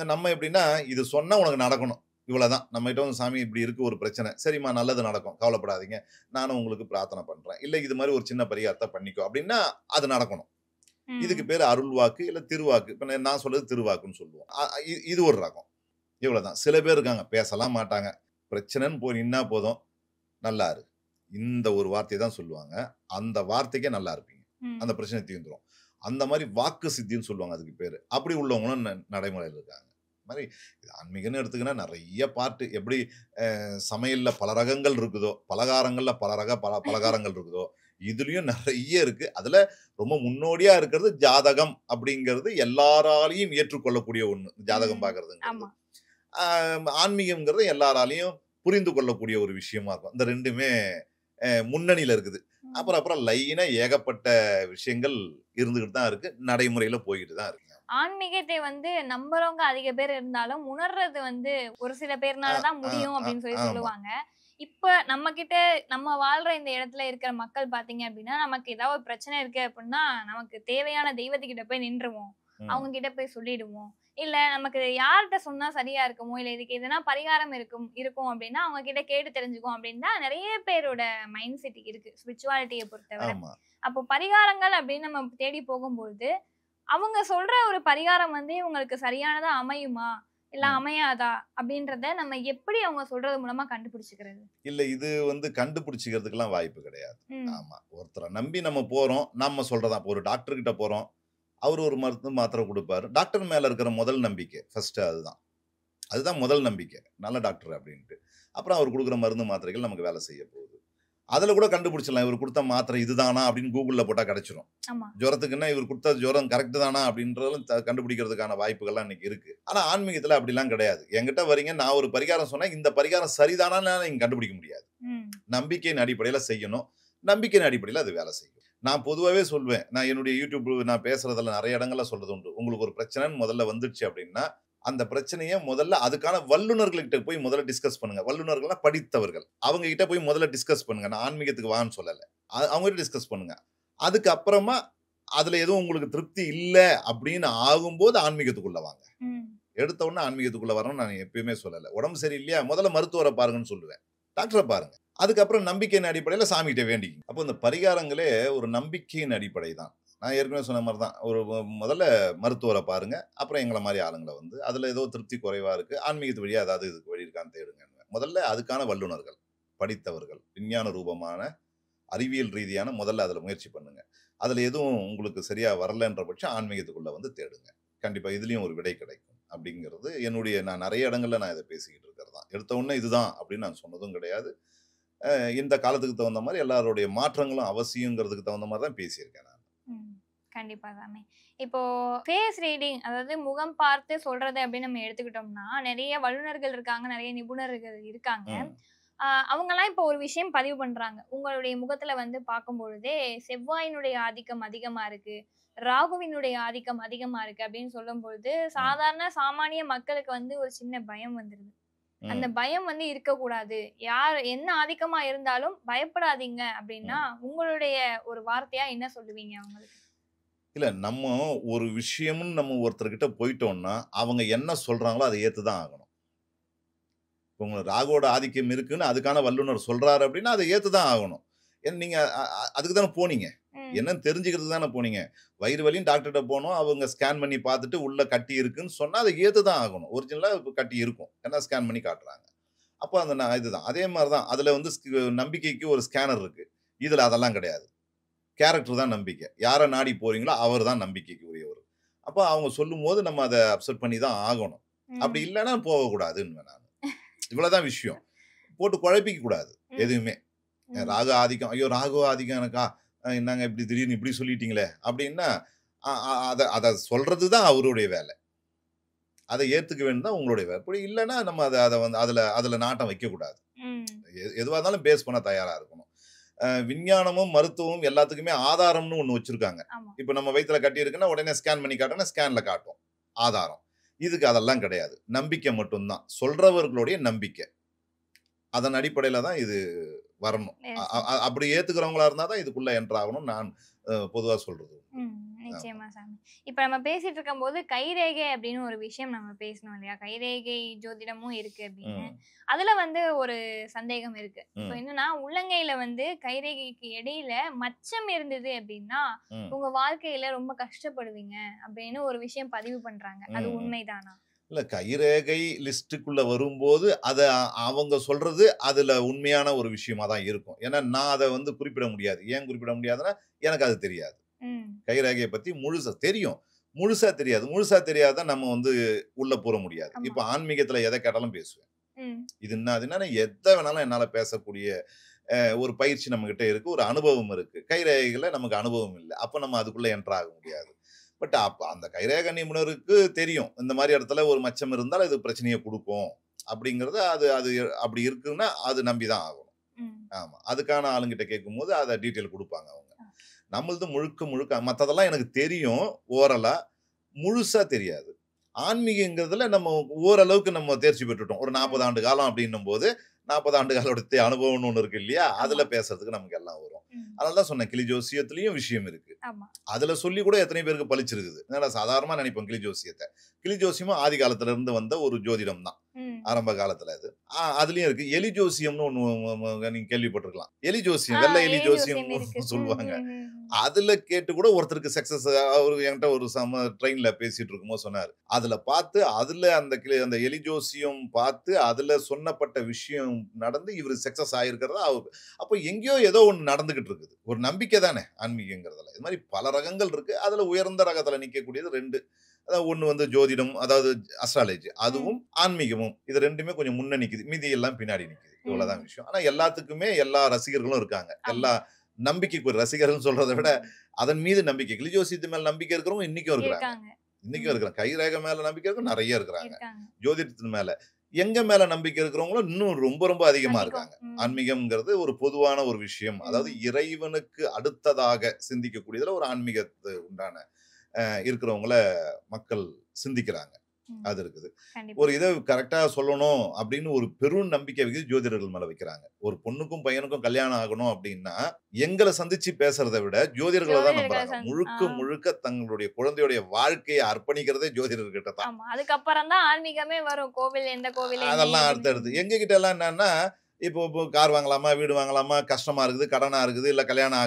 Speaker 1: நம்ம எப்படின்னா, இது சொன்னா உனக்கு நடக்கணும். இவ்வளதான். நம்மகிட்ட சாமி இப்படி இருக்கு ஒரு பிரச்சனை. சரிம்மா நல்லது நடக்கும். கவலைப்படாதீங்க. நானும் உங்களுக்கு பிரார்த்தனை பண்றேன். இல்ல இது மாரி ஒரு சின்ன பரிகாரத்த பண்ணிக்கோ அப்படின்னா, அது நடக்கணும். இதுக்கு
Speaker 2: ம்.
Speaker 1: பேரு அருள்வாக்கு, இல்ல திருவாக்கு. இப்ப நான் சொல்றது திருவாக்குன்னு சொல்லுவோம். இது ஒரு ரகம். இவ்வளவுதான். சில பேர் இருக்காங்க பேசலாம் மாட்டாங்க. பிரச்சனைன்னு போய் நின்னா போதும், நல்லா இரு. இந்த ஒரு வார்த்தைய தான் சொல்லுவாங்க. அந்த வார்த்தைக்கே நல்லா இருப்பீங்க. அந்த
Speaker 2: ம்.
Speaker 1: பிரச்சனை தீர்ந்துரும். அந்த மாரி வாக்கு சித்தின்னு சொல்லுவாங்க அதுக்கு பேரு. அப்படி உள்ளவங்களும் நடைமுறையில இருக்காங்க. மாரி இது ஆன்மீகம்னு எடுத்துக்கினா நெறைய பார்ட் எப்படி சமையல்ல பல ரகங்கள் இருக்குதோ, பலகாரங்கள்ல பலகாரங்கள் இருக்குதோ, இதுலயும் நெறைய இருக்கு. அதுல ரொம்ப முன்னோடியா இருக்கிறது ஜாதகம் அப்படிங்கிறது எல்லாராலயும் ஏற்றுக்கொள்ளக்கூடிய ஒண்ணு. ஜாதகம்
Speaker 2: ம்.
Speaker 1: பார்க்கிறதுங்கிறது.
Speaker 2: ஆமா.
Speaker 1: ஆ ஆன்மீகம்ங்கிறது எல்லாராலயும் புரிந்து கொள்ளக்கூடிய ஒரு விஷயமா இருக்கும். இந்த 2மே முன்னணியில இருக்குது.
Speaker 2: ம்.
Speaker 1: அப்புறம் லைனா ஏகப்பட்ட விஷயங்கள் இருந்துகிட்டு தான் இருக்கு. நடைமுறையில போய்க்கிட்டு தான் இருக்கு.
Speaker 2: ஆன்மீகத்தை வந்து நம்புறவங்க அதிக பேர் இருந்தாலும், உணர்றது வந்து ஒரு சில பேர்னால தான்
Speaker 1: ஆ,
Speaker 2: முடியும்
Speaker 1: ஆ,
Speaker 2: அப்படின்னு
Speaker 1: ஆமா.
Speaker 2: சொல்லுவாங்க. இப்ப நம்மகிட்ட நம்ம வாழ்ற இந்த இடத்துல இருக்கிற மக்கள் பார்த்தீங்க அப்படின்னா, நமக்கு ஏதாவது ஒரு பிரச்சனை இருக்கு அப்படின்னா, நமக்கு தேவையான தெய்வத்துக்கிட்ட போய் நின்றுவோம்.
Speaker 1: ம்.
Speaker 2: அவங்க கிட்ட போய் சொல்லிடுவோம். இல்ல நமக்கு யார்ட்ட சொன்னா சரியா இருக்குமோ, இல்ல இதுக்கு எதுனா பரிகாரம் இருக்கும் இருக்கும் அப்படின்னா, அவங்க கிட்ட கேட்டு தெரிஞ்சுக்குவோம் அப்படின்னு தான் நெறைய பேரோட மைண்ட் செட் இருக்கு. ஸ்பிரிச்சுவாலிட்டிய பொறுத்தவர.
Speaker 1: ஆமா.
Speaker 2: அப்போ பரிகாரங்கள் அப்படின்னு நம்ம தேடி போகும்பொழுது, அவங்க சொல்ற ஒரு பரிகாரம் வந்து உங்களுக்கு சரியானதா அமையுமா? இல்ல
Speaker 1: ம்.
Speaker 2: அமையாதா? அப்படின்றத நம்ம எப்படி அவங்க சொல்றது மூலமா கண்டுபிடிச்சுக்கிறது?
Speaker 1: இல்ல இது கண்டுபிடிச்சுக்கிறதுக்கெல்லாம் வாய்ப்பு கிடையாது.
Speaker 2: ம்.
Speaker 1: ஆமா. ஒருத்தர நம்பி நம்ம போறோம். நம்ம சொல்றதான். இப்போ ஒரு டாக்டர் கிட்ட போறோம். அவரு ஒரு மருந்து, மாத்திரை குடுப்பாரு. டாக்டர் மேல இருக்கிற முதல் நம்பிக்கை. ஃபர்ஸ்ட் அதுதான். அதுதான் முதல் நம்பிக்கை. நல்ல டாக்டர் அப்டின்ட்டு. அப்புறம் அவர் குடுக்குற மருந்து, மாத்திரைகள் நமக்கு வேலை செய்ய போகுது. அதுல கூட கண்டுபிடிச்சிடலாம். இவர் குடுத்த மாத்திரை இதுதானா அப்படின்னு Googleல போட்டா கிடைச்சிரும்.
Speaker 2: ஆமா.
Speaker 1: ஜுரத்துக்குன்னா இவர் குடுத்த ஜுரம் கரெக்ட் தானா அப்படின்றதும் கண்டுபிடிக்கிறதுக்கான வாய்ப்புகள்லாம் இன்னைக்கு இருக்கு. ஆனா ஆன்மீகத்துல அப்படிலாம் கிடையாது. என்கிட்ட வரீங்க, நான் ஒரு பரிகாரம் சொன்னா, இந்த பரிகாரம் சரிதானான்னு நீங்க கண்டுபிடிக்க முடியாது.
Speaker 2: ம்.
Speaker 1: நம்பிக்கையின் அடிப்படையில செய்யணும். நம்பிக்கையின் அடிப்படையில அது வேலை செய்யும். நான் பொதுவாவே சொல்வேன். நான் என்னுடைய YouTube நான் பேசுறதுல நெறைய இடங்கள்ல சொல்றது உண்டு. உங்களுக்கு ஒரு பிரச்சனைன்னு முதல்ல வந்துடுச்சு அப்படின்னா, அந்த பிரச்சனைய முதல்ல அதுக்கான வல்லுனர்கள்கிட்ட போய் முதல்ல டிஸ்கஸ் பண்ணுங்க. வல்லுனர்கள்னா படித்தவர்கள். அவங்க கிட்ட போய் முதல்ல டிஸ்கஸ் பண்ணுங்க. நான் ஆன்மீகத்துக்கு வான்னு சொல்லல. அவங்க கிட்ட டிஸ்கஸ் பண்ணுங்க. அதுக்கு அப்புறமா அதுல எதுவும் உங்களுக்கு திருப்தி இல்ல அப்படின்னு ஆகும்போது ஆன்மீகத்துக்குள்ள வாங்க.
Speaker 2: ம்.
Speaker 1: எடுத்த உடனே ஆன்மீகத்துக்குள்ள வரணும்னு நான் எப்பயுமே சொல்லல. உடம்பு சரியில்லையா? முதல்ல மருத்துவர பாருங்கன்னு சொல்லுவேன். டாக்டர பாருங்க. அதுக்கப்புறம் நம்பிக்கையின் அடிப்படையில சாமிகிட்ட வேண்டிக்கங்க. அப்போ இந்த பரிகாரங்களே ஒரு நம்பிக்கையின் அடிப்படை தான். நான் ஏற்கனவே சொன்ன மாரி தான். ஒரு முதல்ல மருத்துவர பாருங்க. அப்புறம் எங்கள மாரி ஆளுங்கள வந்து, அதுல ஏதோ திருப்தி குறைவா இருக்கு. ஆன்மீகத்து வழியா ஏதாவது இதுக்கு வழி இருக்கான்னு தேடுங்கன்னுவேன். முதல்ல அதுக்கான வல்லுனர்கள், படித்தவர்கள், விஞ்ஞான ரூபமான, அறிவியல் ரீதியான முதல்ல அதுல முயற்சி பண்ணுங்க. அதுல எதுவும் உங்களுக்கு சரியா வரலன்ற பட்சம் ஆன்மீகத்துக்குள்ள வந்து தேடுங்க. கண்டிப்பா இதுலயும் ஒரு விடை கிடைக்கும். அப்படிங்கிறது நான் நெறைய இடங்கள்ல நான் இத பேசிக்கிட்டு இருக்கிறது தான். எடுத்த உடனே இதுதான் அப்படின்னு நான் சொன்னதும் கிடையாது. இந்த காலத்துக்கு தகுந்த மாரி எல்லாருடைய மாற்றங்களும் அவசியங்கிறதுக்கு தகுந்த மாரி தான் பேசியிருக்கேன் நான்.
Speaker 2: ம். கண்டிப்பா தானே. இப்போ ஃபேஸ் ரீடிங் அதாவது முகம் பார்த்து சொல்றது அப்படின்னு நம்ம எடுத்துக்கிட்டோம்னா, நெறைய வல்லுனர்கள் இருக்காங்க, நெறைய நிபுணர்கள் இருக்காங்க.
Speaker 1: ம்.
Speaker 2: அவங்கலாம் இப்போ ஒரு விஷயம் பதிவு பண்றாங்க. உங்களுடைய முகத்துல வந்து பார்க்கும்பொழுதே, செவ்வாயினுடைய ஆதிக்கம் அதிகமா இருக்கு. ராகுவினுடைய ஆதிக்கம் அதிகமா இருக்கு அப்படின்னு சொல்லும்பொழுது,
Speaker 1: ம்.
Speaker 2: சாதாரண சாமானிய மக்களுக்கு வந்து ஒரு சின்ன பயம் வந்துருது. அந்த
Speaker 1: ம்.
Speaker 2: பயம் வந்து இருக்கக்கூடாது. யார் என்ன ஆதிக்கமா இருந்தாலும் பயப்படாதீங்க அப்படின்னா,
Speaker 1: ம்.
Speaker 2: உங்களுடைய ஒரு வார்த்தையா என்ன சொல்லுவீங்க அவங்களுக்கு?
Speaker 1: இல்ல நம்ம ஒரு விஷயம்ன்னு நம்ம ஒருத்தர்கிட்ட போயிட்டோம்னா, அவங்க என்ன சொல்றாங்களோ அத ஏத்து தான் ஆகணும். இப்ப உங்களுக்கு ராகுவோட ஆதிக்கம் இருக்குன்னு அதுக்கான வல்லுனர் சொல்றாரு அப்படின்னா, அத ஏத்து தான் ஆகணும். ஏன்னா நீங்க அதுக்கு தானே போனீங்க.
Speaker 2: ம்.
Speaker 1: என்னன்னு தெரிஞ்சுக்கிறதுக்கு தானே போனீங்க. வயிறு வலின்னு டாக்டர்ட்ட போனோம். அவங்க ஸ்கேன் பண்ணி பார்த்துட்டு உள்ள கட்டி இருக்குன்னு சொன்னா, அத ஏத்து தான் ஆகணும். ஒரிஜினலா கட்டி இருக்கும். ஏன்னா ஸ்கேன் பண்ணி காட்டுறாங்க. அப்ப அந்த இதுதான். அதே மாரி தான். அதுல வந்து நம்பிக்கைக்கு ஒரு ஸ்கேனர் இருக்கு. இதுல அதெல்லாம் கிடையாது. கேரக்டர் தான் நம்பிக்கை. யார நாடி போறீங்களோ, அவர் தான் நம்பிக்கைக்கு உரியவர். அப்ப அவங்க சொல்லும்போது நம்ம அத அக்செப்ட் பண்ணி தான் ஆகணும். அப்படி
Speaker 2: ம்.
Speaker 1: இல்லன்னா போகக்கூடாதுன்னுவேன் நானு. இவ்வளவுதான் விஷயம். போட்டு குழப்பிக்க கூடாது.
Speaker 2: ம்.
Speaker 1: எதுவுமே.
Speaker 2: ம்.
Speaker 1: ராகு ஆதிக்கம். ஐயோ! ராகு ஆதிக்கம் எனக்கா? என்னங்க இப்படி திடீர்னு இப்படி சொல்லிட்டீங்களே! அப்படின்னா, அ அ அத அத சொல்றது தான் அவருடைய வேல. அத ஏத்துக்க வேண்டியது தான் உங்களுடைய வேல. அப்படி இல்லன்னா நம்ம அத அத வந்து அதுல நாட்டம் வைக்கக்கூடாது.
Speaker 2: ம்.
Speaker 1: எதுவா இருந்தாலும் பேஸ் பண்ண தயாரா இருக்கணும். விஞ்ஞானமும், மருத்துவமும் எல்லாத்துக்குமே ஆதாரம்னு ஒண்ணு வச்சிருக்காங்க.
Speaker 2: ஆமா.
Speaker 1: இப்ப நம்ம வயித்துல கட்டி இருக்குன்னா, உடனே ஸ்கேன் பண்ணி காட்டுனா, ஸ்கேன்ல காட்டும். ஆதாரம். இதுக்கு அதெல்லாம் கிடையாது. நம்பிக்கை மட்டும் தான். சொல்றவர்களுடைய நம்பிக்கை. அதன் அடிப்படையில தான் இது வரணும். அ
Speaker 2: எஸ்.
Speaker 1: அ அப்படி ஏத்துக்கிறவங்களா இருந்தா தான் இதுக்குள்ள என்டர் ஆகணும்னு நான் பொதுவா சொல்றது.
Speaker 2: ம்.
Speaker 1: ஆமா.
Speaker 2: நிச்சயமா சாமி. இப்ப நம்ம பேசிட்டு இருக்கும்போது கைரேகை அப்படின்னு ஒரு விஷயம் நம்ம பேசணும் இல்லையா? கைரேகை ஜோதிடமும் இருக்கு அப்படின்னு.
Speaker 1: ம்.
Speaker 2: அதுல வந்து ஒரு சந்தேகம் இருக்கு. இப்ப
Speaker 1: ம்.
Speaker 2: என்னன்னா, உள்ளங்கையில வந்து கைரேகைக்கு இடையில மச்சம் இருந்தது அப்படின்னா,
Speaker 1: ம்.
Speaker 2: உங்க வாழ்க்கையில ரொம்ப கஷ்டப்படுவீங்க அப்படின்னு ஒரு விஷயம் பதிவு பண்றாங்க. அது
Speaker 1: ம். ம்.
Speaker 2: உண்மைதானா?
Speaker 1: இல்ல கைரேகை லிஸ்ட்டுக்குள்ள வரும்போது, அத அவங்க சொல்றது அதுல உண்மையான ஒரு விஷயமா தான் இருக்கும். ஏன்னா, நான் அத வந்து குறிப்பிட முடியாது. ஏன் குறிப்பிட முடியாதுன்னா, எனக்கு அது தெரியாது.
Speaker 2: ம்.
Speaker 1: கைரேகைய பத்தி முழுசா தெரியும். முழுசா தெரியாது. முழுசா தெரியாத நம்ம வந்து உள்ள கூற முடியாது.
Speaker 2: ஆமா.
Speaker 1: இப்ப ஆன்மீகத்துல எத கேட்டாலும் பேசுவேன்.
Speaker 2: ம்.
Speaker 1: இது என்ன அது என்னன்னு எத வேணாலும் என்னால பேசக்கூடிய ஒரு பயிற்சி நம்மகிட்ட இருக்கு. ஒரு அனுபவம் இருக்கு. கைரேகைகள்ல நமக்கு அனுபவம் இல்ல. அப்ப நம்ம அதுக்குள்ள என்டர் ஆக முடியாது. பட் அப்ப அந்த கைரேகை நிபுணருக்கு தெரியும். இந்த மாரி இடத்துல ஒரு மச்சம் இருந்தால் அது பிரச்சனைய குடுக்கும். அப்படிங்கிறது அது அது அப்படி இருக்குன்னா, அது நம்பி தான் ஆகணும்.
Speaker 2: ம்.
Speaker 1: ஆமா. அதுக்கான ஆளுங்கிட்ட கேட்கும்போது அத டீட்டெயில் குடுப்பாங்க அவங்க.
Speaker 2: ஓகே.
Speaker 1: நம்மளது முழுக்க முழுக்க மத்ததெல்லாம் எனக்கு தெரியும் ஓரலா. முழுசா தெரியாது. ஆன்மீகங்கிறதுல நம்ம ஓரளவுக்கு நம்ம தேர்ச்சி பெற்றுட்டோம். ஒரு 40
Speaker 2: ம்.
Speaker 1: ஆண்டு காலம் அப்படின்னும்போது, 40 ஆண்டு காலோட அனுபவம்னு ஒண்ணு இருக்கு இல்லையா? அதுல
Speaker 2: ஆமா.
Speaker 1: பேசுறதுக்கு நமக்கு எல்லாம் வரும்.
Speaker 2: ம்.
Speaker 1: அதனால தான் சொன்னேன். கிளி ஜோசியத்திலயும் விஷயம் இருக்கு.
Speaker 2: ஆமா.
Speaker 1: அதுல சொல்லி கூட எத்தனை பேருக்கு பலிச்சிருக்குது. என்னடா சாதாரணமா நினைப்போம் கிளி ஜோசியத்த. கிளி ஜோசியமும் ஆதி காலத்துல இருந்து வந்த ஒரு ஜோதிடம் தான்.
Speaker 2: ம்.
Speaker 1: ஆரம்ப காலத்துல அது. அதுலயும் இருக்கு. எலி ஜோசியம்னு ஒண்ணு நீங்க கேள்விப்பட்டிருக்கலாம். எலி ஜோசியம், வெள்ளை எலி
Speaker 2: எலி ஜோசியம்
Speaker 1: ஜோசியம்னு
Speaker 2: இருக்கு.
Speaker 1: சொல்லுவாங்க.
Speaker 2: ம். ம். ம்.
Speaker 1: அதுல கேட்டு கூட ஒருத்தருக்கு சக்சஸ் அவரு என்கிட்ட ஒரு ட்ரெயின்ல பேசிட்டு இருக்கும்போது சொன்னாரு. அதுல பார்த்து அதுல அந்த எலி ஜோசியம் பார்த்து அதுல சொன்னப்பட்ட விஷயம் நடந்து இவரு சக்சஸ் ஆயிருக்கிறதா அப்ப எங்கேயோ ஏதோ ஒண்ணு நடந்துகிட்டு இருக்குது. ஒரு நம்பிக்கை தானே ஆன்மீகங்கிறதுல. இது மாரி பல ரகங்கள் இருக்கு. அதுல உயர்ந்த ரகத்துல நிக்கக்கூடியது 2. அதாவது ஒண்ணு வந்து ஜோதிடம், அதாவது அஸ்ட்ராலஜி.
Speaker 2: ம்.
Speaker 1: அதுவும் ஆன்மீகமும். இது 2மே கொஞ்சம் முன்ன நிக்குது. மீதி எல்லாம் பின்னாடி நிக்குது. இவ்வளவுதான்
Speaker 2: ம்.
Speaker 1: விஷயம். ஆனா எல்லாத்துக்குமே எல்லா ரசிகர்களும் இருக்காங்க.
Speaker 2: ஆமா.
Speaker 1: எல்லா நம்பிக்கைக்கு ஒரு ரசிகர்கள்னு சொல்றத விட,
Speaker 2: ம்.
Speaker 1: அதன் மீது நம்பிக்கை. கிளி ஜோசியத்து மேல நம்பிக்கை இருக்கிறவங்க இன்னைக்கும் இருக்கிறாங்க.
Speaker 2: இருக்காங்க.
Speaker 1: இன்னைக்கும்
Speaker 2: ம்.
Speaker 1: இருக்கிறாங்க. கைரேகை மேல நம்பிக்கை இருக்கிறவங்க நெறைய இருக்கிறாங்க.
Speaker 2: இருக்காங்க.
Speaker 1: ஜோதிடத்தின் மேல. எங்க மேல நம்பிக்கை இருக்கிறவங்களும் இன்னும் ரொம்ப ரொம்ப அதிகமா
Speaker 2: அதிகம்.
Speaker 1: இருக்காங்க.
Speaker 2: ம்.
Speaker 1: ஆன்மீகம்ங்கிறது ஒரு பொதுவான ஒரு விஷயம். அதாவது
Speaker 2: ம்.
Speaker 1: இறைவனுக்கு அடுத்ததாக சிந்திக்கக்கூடியதுல ஒரு ஆன்மீகத்து உண்டான இருக்கிறவங்கள மக்கள் சிந்திக்கிறாங்க.
Speaker 2: ம்.
Speaker 1: அது இருக்குது.
Speaker 2: கண்டிப்பா.
Speaker 1: ஒரு இத கரெக்ட்டா சொல்லணும் அப்படின்னு ஒரு பெரும் நம்பிக்கை வந்து ஜோதிடர்கள் மேல வைக்கிறாங்க. ஒரு பொண்ணுக்கும், பையனுக்கும் கல்யாணம் ஆகணும் அப்படின்னா, எங்கள சந்திச்சு பேசுறத விட ஜோதிடர்கள தான்
Speaker 2: ஜோதிடர்கள
Speaker 1: நம்புறாங்க. முழுக்க முழுக்க தங்களுடைய குழந்தையுடைய வாழ்க்கைய அர்ப்பணிக்கிறதே ஜோதிடர்கிட்ட தான்.
Speaker 2: ஆமா. அதுக்கப்புறம் தான் ஆன்மீகமே வரும். கோவில் எந்த கோவில் என்ன
Speaker 1: அதெல்லாம்
Speaker 2: ஏதுன்னு.
Speaker 1: அடுத்தடுத்து. எங்க கிட்ட எல்லாம் என்னன்னா, இப்போ கார் வாங்கலாமா? வீடு வாங்கலாமா? கஷ்டமா இருக்குது, கடனா இருக்குது, இல்ல கல்யாணம்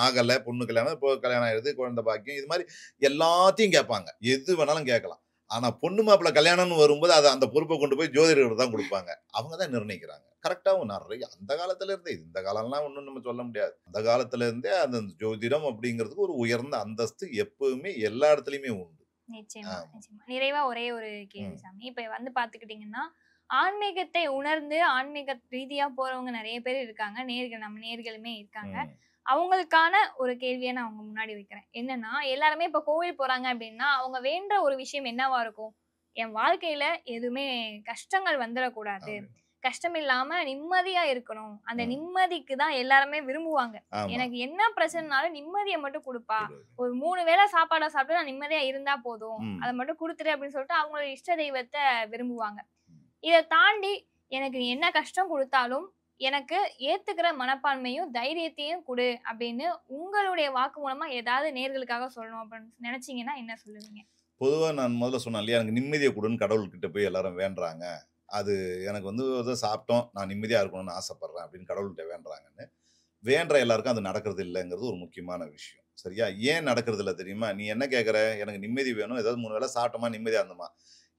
Speaker 1: ஆகல, பொண்ணு கல்யாணம், இப்போ கல்யாணம் ஆயிடுது, குழந்தை பாக்கியம், இது மாரி எல்லாத்தையும் கேட்பாங்க. எது வேணாலும் கேட்கலாம். ஆனா பொண்ணு மாப்பிள்ளை கல்யாணம்னு வரும்போது, அந்த பொறுப்ப கொண்டு போய் ஜோதிடர்கிட்ட தான் குடுப்பாங்க. அவங்க தான் நிர்ணயிக்கிறாங்க. கரெக்ட்டாவும் நெறைய அந்த காலத்துல இருந்தே, இந்த காலம்லாம் ஒண்ணும் நம்ம சொல்ல முடியாது. அந்த காலத்துல இருந்தே அந்த ஜோதிடம் அப்படிங்கிறதுக்கு ஒரு உயர்ந்த அந்தஸ்து எப்பவுமே எல்லா இடத்துலயுமே உண்டு.
Speaker 2: நிச்சயமா,
Speaker 1: ஆமா.
Speaker 2: நிச்சயமா. நிறைவா ஒரே ஒரு கேள்வி
Speaker 1: ம்.
Speaker 2: சாமி. இப்ப வந்து பார்த்துக்கிட்டீங்கன்னா, ஆன்மீகத்தை உணர்ந்து ஆன்மீக ரீதியா போறவங்க நெறைய பேர் இருக்காங்க. நம்ம நேர்களுமே இருக்காங்க.
Speaker 1: ம்.
Speaker 2: அவங்களுக்கான ஒரு கேள்விய நான் உங்க முன்னாடி வைக்கிறேன். என்னன்னா, எல்லாருமே இப்ப கோவில் போறாங்க அப்டின்னா, அவங்க வேண்ட ஒரு விஷயம் என்னவா இருக்கும்? என் வாழ்க்கையில எதுவுமே கஷ்டங்கள் வந்துறக்கூடாது.
Speaker 1: ஆமா.
Speaker 2: கஷ்டம் இல்லாம நிம்மதியா இருக்கணும். அந்த
Speaker 1: ம்.
Speaker 2: நிம்மதிக்கு தான் எல்லாருமே விரும்புவாங்க.
Speaker 1: ஆமா.
Speaker 2: எனக்கு என்ன பிரச்சனைனாலும் நிம்மதிய மட்டும் குடுப்பா.
Speaker 1: புரியுது.
Speaker 2: ஒரு 3 வேள சாப்பாட சாப்பிட்டு நான் நிம்மதியா இருந்தா போதும்.
Speaker 1: ம்.
Speaker 2: அத மட்டும் குடுத்துரு அப்படின்னு சொல்லிட்டு அவங்களோட இஷ்ட தெய்வத்த விரும்புவாங்க.
Speaker 1: ம்.
Speaker 2: இத தாண்டி எனக்கு நீ என்ன கஷ்டம் குடுத்தாலும், எனக்கு ஏத்துக்கிற மனப்பான்மையும், தைரியத்தையும் குடு அப்படின்னு உங்களுடைய வாக்கு மூலமா ஏதாவது நேயர்களுக்காக சொல்லணும் அப்படின்னு நெனச்சீங்கன்னா என்ன சொல்லுவீங்க?
Speaker 1: பொதுவா நான் முதல்ல சொன்னேன் இல்லையா? எனக்கு நிம்மதிய குடுன்னு கடவுள்கிட்ட போய் எல்லாரும் வேண்டுறாங்க. அது எனக்கு வந்து ஏதோ சாப்பிட்டோம், நான் நிம்மதியா இருக்கணும்னு ஆசைப்படுறேன் அப்படின்னு கடவுள்கிட்ட வேண்டுறாங்கன்னு. வேண்டுற எல்லாருக்கும் அது நடக்கிறது இல்லங்கிறது ஒரு முக்கியமான விஷயம். சரியா? ஏன் நடக்கிறது இல்ல தெரியுமா? நீ என்ன கேட்கிற? எனக்கு நிம்மதி வேணும். ஏதாவது 3 வேள சாப்பிட்டோமா, நிம்மதியா இருந்தோமா?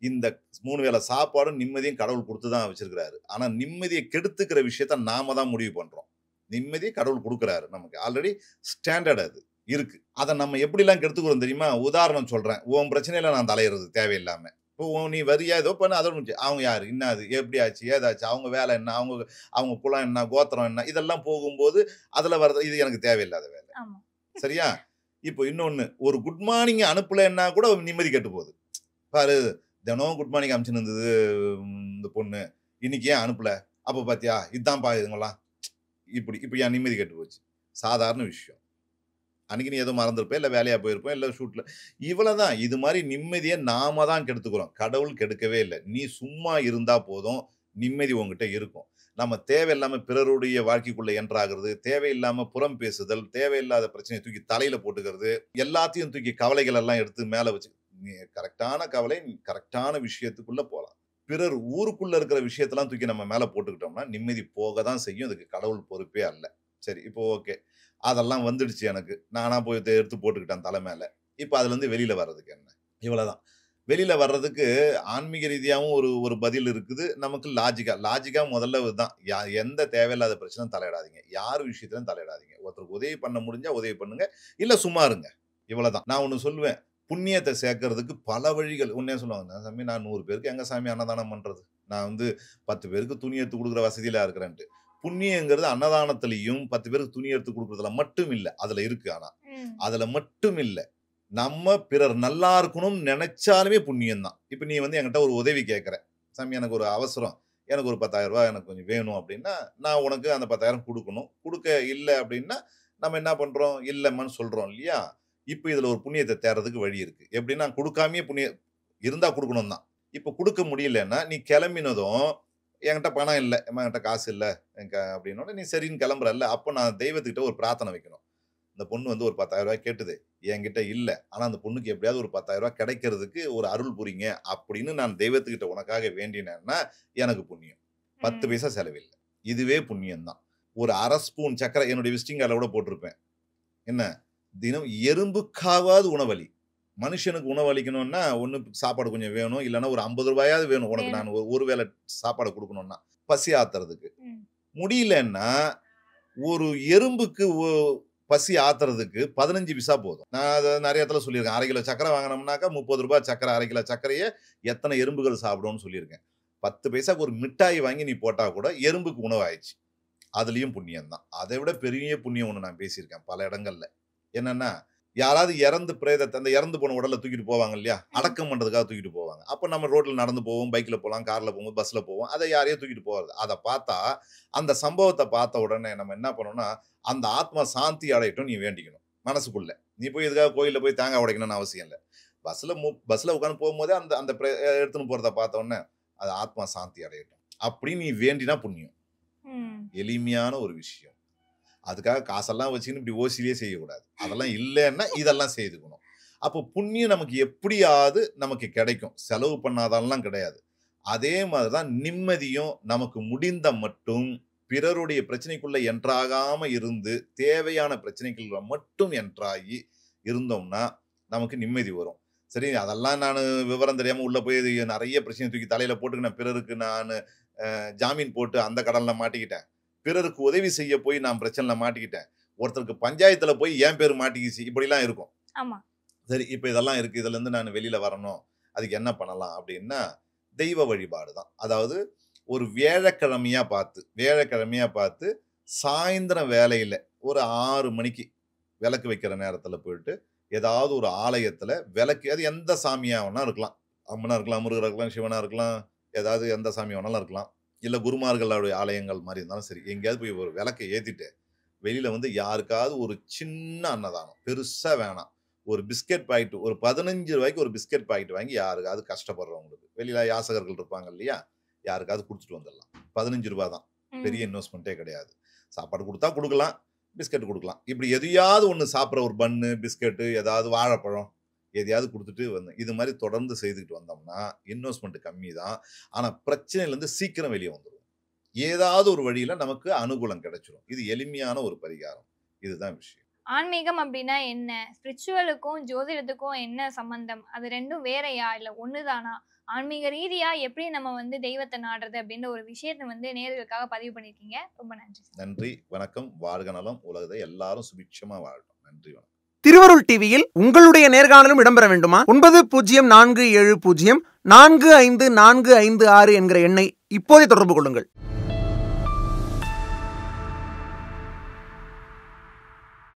Speaker 1: இந்த 3 வேள சாப்பாடும், நிம்மதியும் கடவுள் குடுத்து தான் வச்சிருக்கிறாரு. ஆனா நிம்மதிய கெடுத்துக்கிற விஷயத்த நாம தான் முடிவு பண்றோம். நிம்மதிய கடவுள் குடுக்குறாரு நமக்கு. ஆல்ரெடி ஸ்டாண்டர்ட் அது இருக்கு. அத நம்ம எப்படிலாம் கெடுத்துக்கிறோம் தெரியுமா? உதாரணம் சொல்றேன். உன் பிரச்சனையில நான் தலையிடுறது தேவையில்லாம. இப்போ நீ வரியா ஏதோ பண்ணு அதோட முடிஞ்சுச்சு. அவங்க யாரு? என்னாது? எப்படி ஆச்சு? ஏதாச்சு? அவங்க வேலை என்ன? அவங்க குலம் என்ன? கோத்திரம் என்ன? இதெல்லாம் போகும்போது அதுல வர்றது இது எனக்கு தேவையில்லாத வேலை.
Speaker 2: ஆமா.
Speaker 1: சரியா? இப்போ இன்னொன்னு. ஒரு குட் மார்னிங் அனுப்பலன்னா கூட நிம்மதி கெட்டு போகுது. பாரு தினம் குட் மார்னிங் அனுப்பிச்சுன்னு இருந்தது இந்த பொண்ணு. இன்னைக்கு ஏன் அனுப்பல? அப்ப பாத்தியா? இதான்ப்பா இதுங்கலாம். இப்படி என் நிம்மதி கெட்டு போச்சு. சாதாரண விஷயம். அன்னைக்கு நீ ஏதோ மறந்திருப்ப, இல்ல வேலையா போயிருப்ப, இல்ல ஷூட்ல. இவ்வளதான். இது மாரி நிம்மதிய நாம தான் கெடுத்துக்கிறோம். கடவுள் கெடுக்கவே இல்ல. நீ சும்மா இருந்தா போதும், நிம்மதி உன்கிட்ட இருக்கும். நம்ம தேவையில்லாம பிறருடைய வாழ்க்கைக்குள்ள என்டர் ஆகுறது, தேவையில்லாம புறம் பேசுதல், தேவையில்லாத பிரச்சனைய தூக்கி தலையில போட்டுக்கிறது, எல்லாத்தையும் தூக்கி கவலைகள் எல்லாம் எடுத்து மேல வச்சு நீ கரெக்ட்டான கவலை, கரெக்ட்டான விஷயத்துக்குள்ள போலாம். பிறர் ஊருக்குள்ள இருக்கிற விஷயத்தெல்லாம் தூக்கி நம்ம மேல போட்டுக்கிட்டோம்னா, நிம்மதி போக தான் செய்யும். அதுக்கு கடவுள் பொறுப்பே அல்ல. சரி, இப்போ ஓகே. அதெல்லாம் வந்துடுச்சு எனக்கு. நானா போய் எடுத்து போட்டுக்கிட்டேன் தல மேல. இப்ப அதுலருந்து வெளில வர்றதுக்கு என்ன? இவ்வளதான். வெளியில வர்றதுக்கு ஆன்மீக ரீதியாவும் ஒரு பதில் இருக்குது. நமக்கு லாஜிக்கா முதல்ல இதுதான். எந்த தேவையில்லாத பிரச்சனை தலையிடாதீங்க. யார் விஷயத்திலும் தலையிடாதீங்க. ஒருத்தருக்கு உதவி பண்ண முடிஞ்சா உதவி பண்ணுங்க. இல்ல சும்மா இருங்க. இவ்வளவுதான். நான் ஒண்ணு சொல்லுவேன். புண்ணியத்தை சேர்க்கறதுக்கு பல வழிகள். உடனே சொல்லுவாங்க, சாமி நான் 100 பேருக்கு எங்க சாமி அன்னதானம் பண்றது? நான் வந்து 10 பேருக்கு துணி எடுத்து கொடுக்குற வசதியில இருக்கிறேன்ட்டு. புண்ணியங்கிறது அன்னதானத்திலையும் 10 பேருக்கு துணி எடுத்து கொடுக்கறதுல மட்டும் இல்ல. அதுல இருக்கு. ஆனா அதுல மட்டும் இல்ல. நம்ம பிறர் நல்லா இருக்கணும்னு நினைச்சாலுமே புண்ணியம் தான். இப்ப நீ வந்து என்கிட்ட ஒரு உதவி கேட்கற. சாமி எனக்கு ஒரு அவசரம். எனக்கு ஒரு 10,000 ரூபாய் எனக்கு கொஞ்சம் வேணும் அப்படின்னா, நான் உனக்கு அந்த 10,000 கொடுக்கணும். கொடுக்க இல்ல அப்படின்னா, நம்ம என்ன பண்றோம்? இல்லம்மான்னு சொல்றோம் இல்லையா? இப்ப இதுல ஒரு புண்ணியத்தை தேடுறதுக்கு வழி இருக்கு. எப்படின்னா கொடுக்காமயே புண்ணியம் இருந்தா கொடுக்கணும் தான். இப்ப கொடுக்க முடியலன்னா, நீ கிளம்பினதும் என்கிட்ட பணம் இல்ல. என்கிட்ட காசு இல்ல. அப்படின்னோட நீ சரின்னு கிளம்புறல்ல. அப்ப நான் தெய்வத்துக்கிட்ட ஒரு பிரார்த்தனை வைக்கணும். இந்த பொண்ணு வந்து ஒரு 10,000 ரூபாய் கேட்டுது. என்கிட்ட இல்ல. ஆனா அந்த பொண்ணுக்கு எப்படியாவது ஒரு 10,000 ரூபாய் கிடைக்கிறதுக்கு ஒரு அருள் புரிங்க அப்படின்னு நான் தெய்வத்துக்கிட்ட உனக்காக வேண்டினேன்னா எனக்கு புண்ணியம். 10 பைசா செலவில்ல. இதுவே புண்ணியம் தான். ஒரு 1/2 ஸ்பூன் சர்க்கரை என்னுடைய விசிட்டிங் கார்டுல கூட போட்டிருப்பேன். என்ன? தினம் எறும்புக்காவது உணவளி. மனுஷனுக்கு உணவளிக்கணும்னா ஒண்ணு சாப்பாடு கொஞ்சம் வேணும். இல்லன்னா ஒரு 50 ரூபாயாவது வேணும். உனக்கு நான் ஒரு வேளை சாப்பாடு கொடுக்கணும்னா. பசி ஆத்துறதுக்கு. முடியலன்னா ஒரு எறும்புக்கு பசி ஆத்துறதுக்கு 15 பைசா போதும். நான் அதை நிறைய இடத்துல சொல்லியிருக்கேன். 1/2 கிலோ சர்க்கரை வாங்கினோம்னாக்கா 30 ரூபாய் சர்க்கரை. 1/2 கிலோ சர்க்கரையை எத்தனை எறும்புகள் சாப்பிடும்னு சொல்லியிருக்கேன். 10 பைசாக்கு ஒரு மிட்டாய் வாங்கி நீ போட்டா கூட எறும்புக்கு உணவு ஆயிடுச்சு. அதுலயும் புண்ணியம் தான். அதை விட பெரிய புண்ணியம் ஒண்ணு நான் பேசியிருக்கேன் பல இடங்கள்ல. என்னன்னா யாராவது இறந்து பிரேதத்தை அந்த இறந்து போன உடலை தூக்கிட்டு போவாங்க இல்லையா? அடக்கம் பண்றதுக்காக தூக்கிட்டு போவாங்க. அப்ப நம்ம ரோட்ல நடந்து போவோம், பைக்ல போகலாம், கார்ல போவோம், பஸ்ல போவோம். அதை யாரையோ தூக்கிட்டு போறது. அதை பார்த்தா அந்த சம்பவத்தை பார்த்த உடனே நம்ம என்ன பண்ணோம்னா, அந்த ஆத்மா சாந்தி அடையட்டும் நீ வேண்டிக்கணும் மனசுக்குள்ள. நீ போய் இதுக்காக கோயில்ல போய் தேங்காய் உடைக்கணும்னு அவசியம் இல்லை. பஸ்ல உட்காந்து போகும்போதே அந்த அந்த எடுத்துன்னு போறத பார்த்த உடனே அது ஆத்மா சாந்தி அடையட்டும் அப்படின்னு நீ வேண்டினா புண்ணியம். எளிமையான ஒரு விஷயம். அதுக்காக காசெல்லாம் வச்சுன்னு இப்படி ஓசிலேயே செய்யக்கூடாது. அதெல்லாம் இல்லைன்னா இதெல்லாம் செய்துக்கணும். அப்போ புண்ணியம் நமக்கு எப்படியாவது நமக்கு கிடைக்கும். செலவு பண்ணாதெல்லாம் கிடையாது. அதே மாதிரிதான் நிம்மதியும் நமக்கு முடிந்த மட்டும் பிறருடைய பிரச்சனைக்குள்ள என்ட்ராகாம இருந்து தேவையான பிரச்சனைக்குள்ள மட்டும் என்ட்ராகி இருந்தோம்னா நமக்கு நிம்மதி வரும். சரி, அதெல்லாம் நான் விவரம் தெரியாம உள்ள போய் நிறைய பிரச்சனை தூக்கி தலையில போட்டுக்கினேன். பிறருக்கு நான் ஜாமீன் போட்டு அந்த கடன்ல மாட்டிக்கிட்டேன். பிறருக்கு உதவி செய்ய போய் நான் பிரச்சனைல மாட்டிக்கிட்டேன். ஒருத்தருக்கு பஞ்சாயத்துல போய் என் பேர் மாட்டிக்கிச்சு. இப்படிலாம் இருக்கும். சரி, இப்ப இதெல்லாம் இருக்கு. இதுல இருந்து நான் வெளியில வரணும். அதுக்கு என்ன பண்ணலாம் அப்படின்னா தெய்வ வழிபாடு தான். அதாவது ஒரு வியாழக்கிழமையா பார்த்து சாயந்தரம் வேலையில ஒரு 6 மணிக்கு விளக்கு வைக்கிற நேரத்துல போயிட்டு ஏதாவது ஒரு ஆலயத்துல விளக்கு, அது எந்த சாமியா வேணா இருக்கலாம். அம்மனா இருக்கலாம், முருகரா இருக்கலாம், சிவனா இருக்கலாம், ஏதாவது எந்த சாமி வேணாலும் இருக்கலாம். இல்ல குருமார்களுடைய ஆலயங்கள் மாதிரி இருந்தாலும் சரி, எங்கேயாவது போய் ஒரு விளக்கை ஏத்திட்டு வெளியில வந்து யாருக்காவது ஒரு சின்ன அன்னதானம், பெருசா வேணாம், ஒரு பிஸ்கெட் பாக்கெட், ஒரு 15 ரூபாய்க்கு ஒரு பிஸ்கெட் பாக்கெட் வாங்கி யாருக்காவது கஷ்டப்படுறவங்களுக்கு, வெளியில யாசகர்கள் இருப்பாங்க இல்லையா, யாருக்காவது கொடுத்துட்டு வந்துடலாம். 15 ரூபாய் தான். பெரிய இன்வெஸ்ட்மெண்ட்டே கிடையாது. சாப்பாடு கொடுத்தா கொடுக்கலாம், பிஸ்கெட் கொடுக்கலாம். இப்படி எதையாவது ஒன்று சாப்பிட்ற, ஒரு பன்னு, பிஸ்கெட்டு, ஏதாவது வாழைப்பழம், எதையாவது கொடுத்துட்டு வந்து இது மாதிரி தொடர்ந்து செய்துக்கிட்டு வந்தோம்னா இன்வெஸ்ட்மெண்ட் கம்மி தான். ஆனால் பிரச்சனையிலேருந்து சீக்கிரம் வெளியே வந்துடும். ஏதாவது ஒரு வழியில் நமக்கு அனுகூலம் கிடைச்சிரும். இது எளிமையான ஒரு பரிகாரம். இதுதான் விஷயம்.
Speaker 2: ஆன்மீகம் அப்படின்னா என்ன? ஸ்பிரிச்சுவலுக்கும் ஜோதிடத்துக்கும் என்ன சம்பந்தம்? அது ரெண்டும் வேறையா இல்லை ஒண்ணுதானா? ஆன்மீக ரீதியா எப்படி நம்ம வந்து தெய்வத்தை நாடுறது அப்படின்ற ஒரு விஷயத்தை வந்து நேயர்களுக்காக பதிவு பண்ணிருக்கீங்க. ரொம்ப நன்றி.
Speaker 1: நன்றி, வணக்கம். வாழ்க நலம். உலகத்தை எல்லாரும் சுபிட்சமா வாழட்டும். நன்றி, வணக்கம்.
Speaker 3: திருவருள் டிவியில் உங்களுடைய நேர்காணலும் இடம்பெற வேண்டுமா? 9047045456 என்கிற எண்ணை இப்போதே தொடர்பு கொள்ளுங்கள்.